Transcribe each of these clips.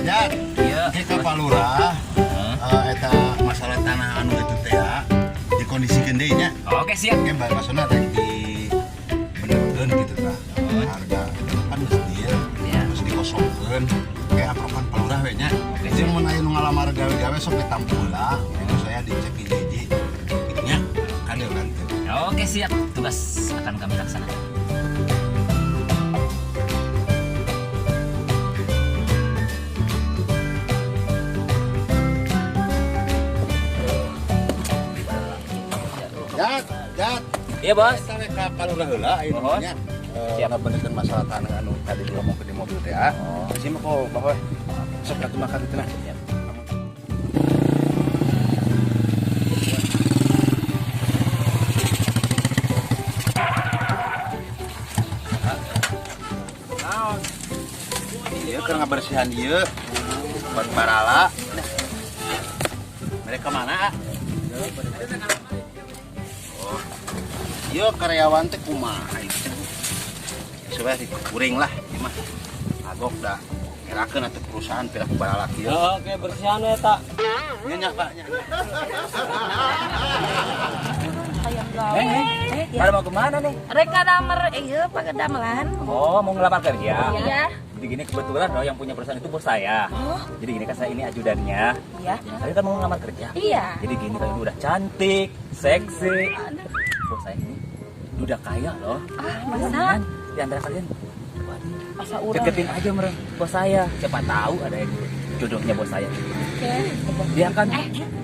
Ya, Iya. kita Pak Lurah, eta masalah tanah anu itu teh ya, dikondisikan deh nya. Oke, siap. Oke, Mbak Masuna tadi di benerkeun gitu kan. Harga itu kan mesti Iya. mesti dikosongkeun. Kayak apropan Pak Lurah we nya. Oke, Jadi siap. mun aya nu ngalamar gawe-gawe sok ditampu heula. Itu saya dicek hiji-hiji. Gitu nya. Kan ya kan. Oke, siap. Tugas akan kami laksanakan. Jat. Iya, Bos. Kita rek ka Pak Lurah heula ayeuna Oh. nya. Siap. Ngabenerkeun masalah tanah anu tadi ngomong di mobil teh ya. Di sini kok bahwa sok atuh makan itu nah. Iya, keur ngabersihan ieu. Buat barala. Mereka mana? Oh. Ieu karyawan teh kumaha ieu? Supaya dikuring lah, ieu mah. Agok dah. Ngerakeun atuh perusahaan pira barala kieu. Oke, bersihan ya, Tak. Ieu nya, Pak, nya. Pada mau kemana nih? Reka damer, iya pakai damelan. Oh, mau ngelamar kerja. Iya. Jadi gini kebetulan yang punya perusahaan itu bos saya. Oh. Jadi gini kan saya ini ajudannya. Iya. Kalian kan mau ngelamar kerja. Iya. Jadi gini kalian udah cantik, seksi. Bos saya ini udah kaya loh. Ah, masa? Kan di antara kalian, waduh, Masa urang. deketin aja bos saya. Siapa tahu ada yang jodohnya bos saya. Oke. Dia kan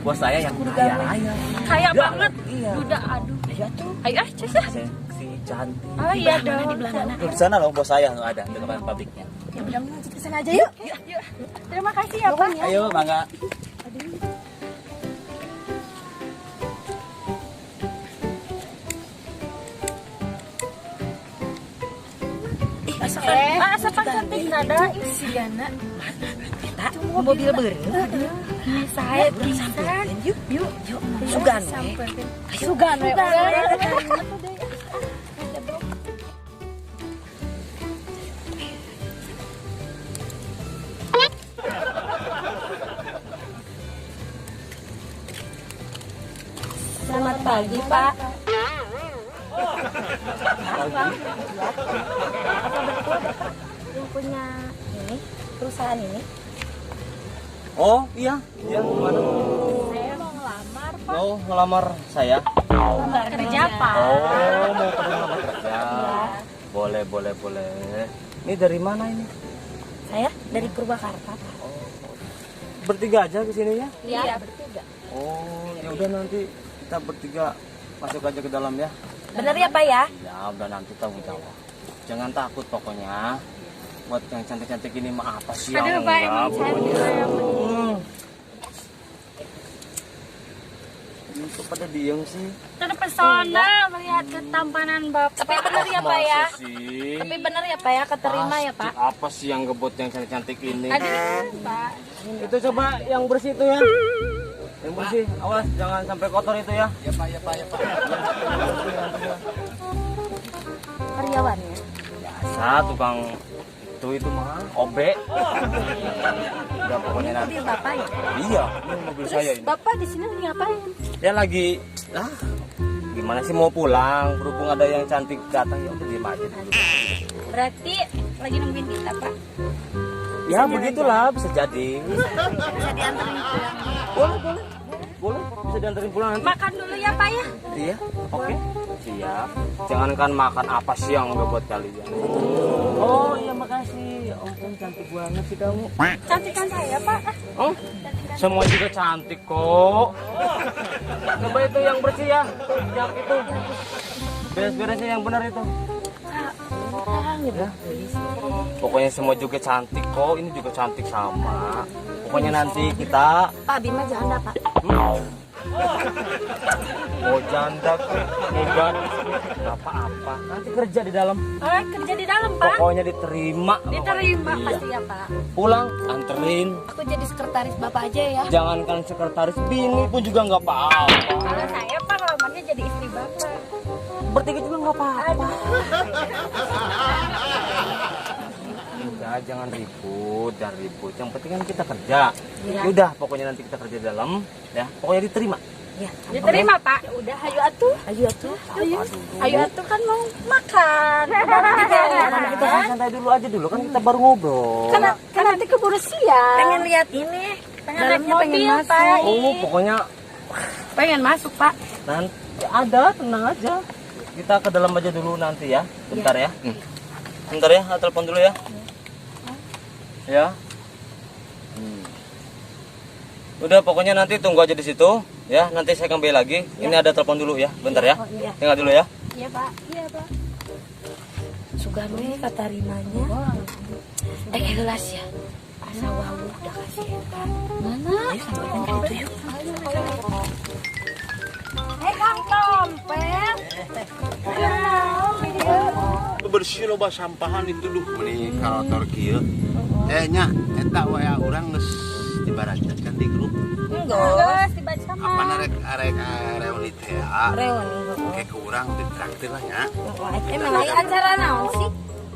bos saya yang kaya raya. Kaya Ya, banget. Iya. Udah aduh. Iya tuh. Ayo ah, cus ah. Seksi, cantik. Oh iya dong. Di belah mana? Tuh, di sana loh bos saya tuh ada di depan pabriknya. Ya udah lanjut ke sana aja yuk. Yuk. Terima kasih ya, Pak. Ayo, mangga. Asapan cantik nada si Gana. Kita mobil beureum. Ini saya bisa. Yuk, yuk, yuk. Sugan we. Sugan we. Selamat pagi, Pak. Apa betul Bapak yang punya ini perusahaan ini? Oh, iya. Iya, gimana? Saya mau ngelamar, Pak. Oh, ngelamar saya. Lamar kerja, Pak. Oh, mau ngelamar kerja. Boleh, boleh, boleh. Ini dari mana ini? Saya dari Purwakarta, Pak. Bertiga aja ke sini ya? Iya, bertiga. Oh, ya udah nanti kita bertiga masuk aja ke dalam ya. Bener ya, Pak ya? Ya, udah nanti tanggung jawab. Jangan takut pokoknya. Buat yang cantik-cantik ini mah apa sih yang Aduh, Pak, emang enggak? cantik. Ini kok pada diem sih? Terpesona melihat ketampanan Bapak. Tapi bener ya, Pak ya? Masa sih? Tapi bener ya, Pak ya? Keterima ya, Pak? Pasti apa sih yang ngebut yang cantik-cantik ini? Aduh, Pak. Itu coba yang bersih itu ya. Yang bersih, awas jangan sampai kotor itu ya. Ya, Pak, ya, Pak, ya, Pak. Karyawannya. Biasa tukang itu mah OB. Udah pokoknya nanti. Mobil Bapak ya? Iya, ini mobil saya ini. Bapak di sini lagi ngapain? Ya lagi, gimana sih mau pulang? Berhubung ada yang cantik datang ya udah diem aja. Berarti lagi nungguin kita, Pak. Ya begitulah bisa jadi. Bisa diantarin pulang. Boleh, boleh, boleh. Bisa diantarin pulang nanti. Makan dulu ya, Pak ya? Iya, oke. Siap. Jangankan makan apa sih yang udah buat kalian. Oh iya makasih. Ya ampun cantik banget sih kamu. Cantikan saya, Pak. Oh, semua juga cantik kok. Coba itu yang bersih ya. Yang itu. Beres-beresnya yang benar itu. Ya. Pokoknya semua juga cantik kok. Ini juga cantik sama. Pokoknya nanti kita Pak Bima janda, Pak. mau janda ke enggak apa-apa. Nanti kerja di dalam. Oh, kerja di dalam, Pak. Pokoknya diterima. Diterima Iya. pasti ya, Pak. Pulang anterin. Aku jadi sekretaris Bapak aja ya. Jangankan sekretaris, bini pun juga nggak apa-apa. Kalau saya, Pak, ngelamarnya jadi istri Bapak. Bertiga juga nggak apa-apa. Enggak, jangan ribut. Yang penting kan kita kerja. Yaudah, pokoknya nanti kita kerja di dalam, ya. Pokoknya diterima. Ya, diterima Pak. Ya udah, ayo atuh. Ayo atuh kan mau makan. Kita santai dulu aja kan kita baru ngobrol. Kan nanti keburu siang. Pengen lihat ini. Pengen mobil, Pak. Oh, pokoknya Pengen masuk, Pak. nanti ada, tenang aja. Kita ke dalam aja dulu nanti ya. Bentar ya. Bentar ya, telepon dulu ya. Ya. Udah, pokoknya nanti tunggu aja di situ ya. Nanti saya kembali lagi. Ini ada telepon dulu ya. Bentar ya. Tinggal dulu ya. Iya, Pak. Sugan we kata rimanya. Gelas ya. Asa wau udah kasih etan. Mana? Ayo sampein itu yuk. Kang Tompel. Bersih loba sampahan itu duh meni karotor kieu. Nya eta waya urang geus dibaratkan di grup. Enggak, dibaca mah. Apa arek reuni teh? Reuni. Kayak ke urang ditraktir lah nya. Emang lagi acara naon sih?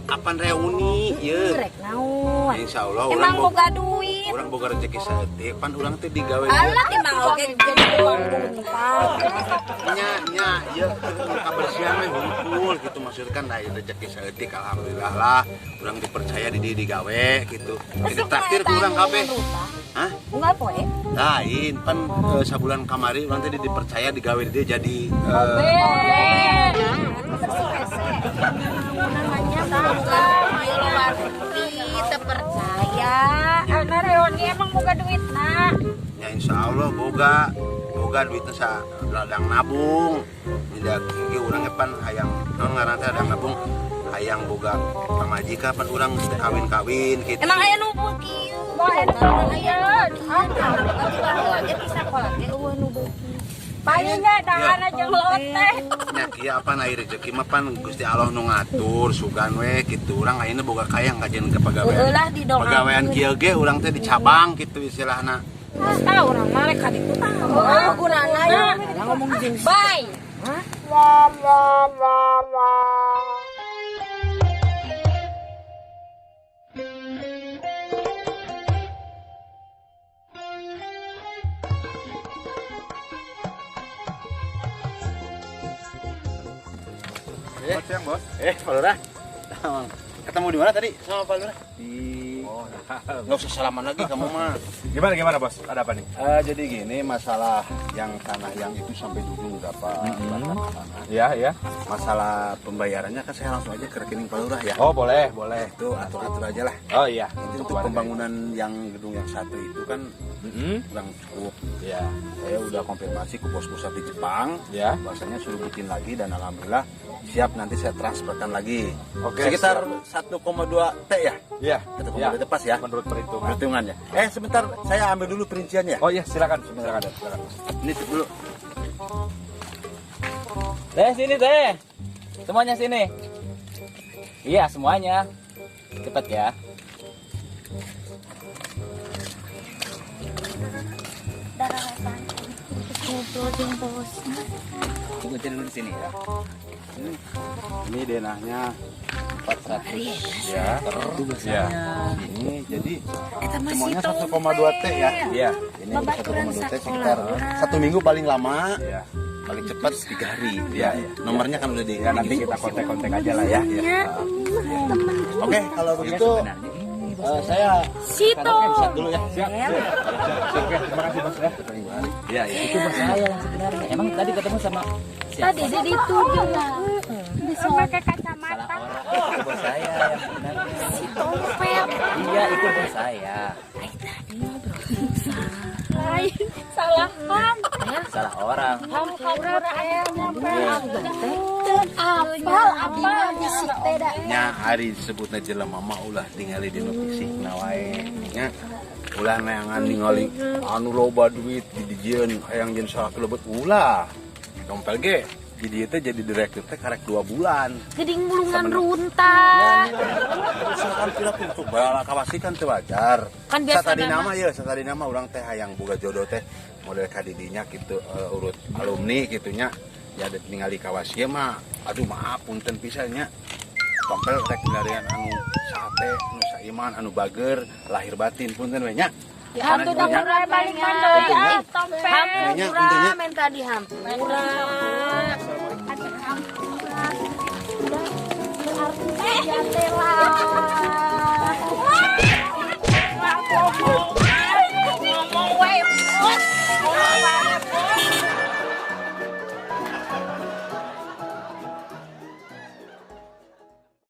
Apan reuni ieu? Rek naon? Insyaallah Emang boga duit. urang boga rezeki saeutik pan urang teh digawe. Alah timang oge jadi uang tumpang. Nya ieu kabersihan we hungkul gitu maksud kan da rezeki saeutik alhamdulillah lah urang dipercaya di digawe gitu. Jadi traktir ku urang kabeh. Hah? Enggak poe. Lain pan sabulan kamari urang teh dipercaya digawe di dia jadi namanya tangga ayo lewat kita percaya ana reuni emang boga duit nak ya insyaallah boga duitnya sa ladang nabung tidak ge urang pan hayang naon ngaranna teh ladang nabung hayang boga pamajika pan urang geus kawin gitu. emang aya nu beuki aya lagi bisa kolak ge eueuh nu beuki palinnya dahana jeung loteh nya kieu apa na rezeki mah pan Gusti Allah nu ngatur sugan we kitu urang ayeuna boga kayang kajen ke pagawean lah di doa pagawean kieu ge urang teh di cabang gitu istilahna. Mas tahu orang marek ka ditu oh gunana ya ngomong jeung bye Selamat siang, Bos. Pak Lurah. Ketemu di mana tadi sama Pak Lurah? Nggak usah salaman lagi kamu mah. Gimana Bos? Ada apa nih? Jadi gini, masalah yang tanah yang itu sampai dulu dapat Iya. masalah pembayarannya kan saya langsung aja ke rekening Pak Lurah ya. Oh, boleh. Itu atur-atur aja lah. Oh iya. Itu untuk pembangunan yang gedung yang satu itu kan kurang cukup. Ya. Saya udah konfirmasi ke bos pusat di Jepang. Ya. Bahasanya suruh bikin lagi dan alhamdulillah siap nanti saya transferkan lagi. Oke, Sekitar 1,2 T ya. Iya. 1,2 T pas ya. Menurut perhitungan. Perhitungannya. Sebentar saya ambil dulu perinciannya. Oh iya, silakan. Ini dulu. Teh sini teh. Semuanya sini. Iya semuanya. Cepat ya. Tunggu dulu di sini ya. Ini denahnya 400 ya. Ya. Ini jadi semuanya 1,2 T ya. Iya. Ini 1,2 T sekitar 1 minggu paling lama. Iya. Paling cepat 3 hari. Iya. Nomornya kan udah di. Ya nanti kita kontak-kontak aja lah ya. Oke, kalau begitu saya situ pesat dulu ya. Siap. Oke, terima kasih Bos ya. Iya, ya. Itu bos saya yang sebenarnya. Emang tadi ketemu sama tadi di dituju bisa pakai kacamata salah orang. Itu bos saya yang sebenarnya. si tompel Iya itu bos saya. lain salah ham Salah orang. ham apal di si teda Nya hari disebutnya jelema mah ulah tinggali di fisik nawae nya ulah neangan ningali anu loba duit di dijieun hayang jeung salah kelebet ulah dompel ge di dieu teh jadi direktur teh karek 2 bulan geding bulungan runtah usahakan pila untuk bala kawasikan teh wajar Kan biasa satadi nama urang teh hayang boga jodoh teh model kadidinya gitu urut alumni gitunya ya ningali kawasi mah aduh maaf punten pisannya Tompel rek milarian anu sate, anu saiman, anu bager, lahir batin punten we nya. Hantu Nya. tak balik mandoi ah tompel. Intinya, Hampura intinya. minta dihampura. Berarti jatela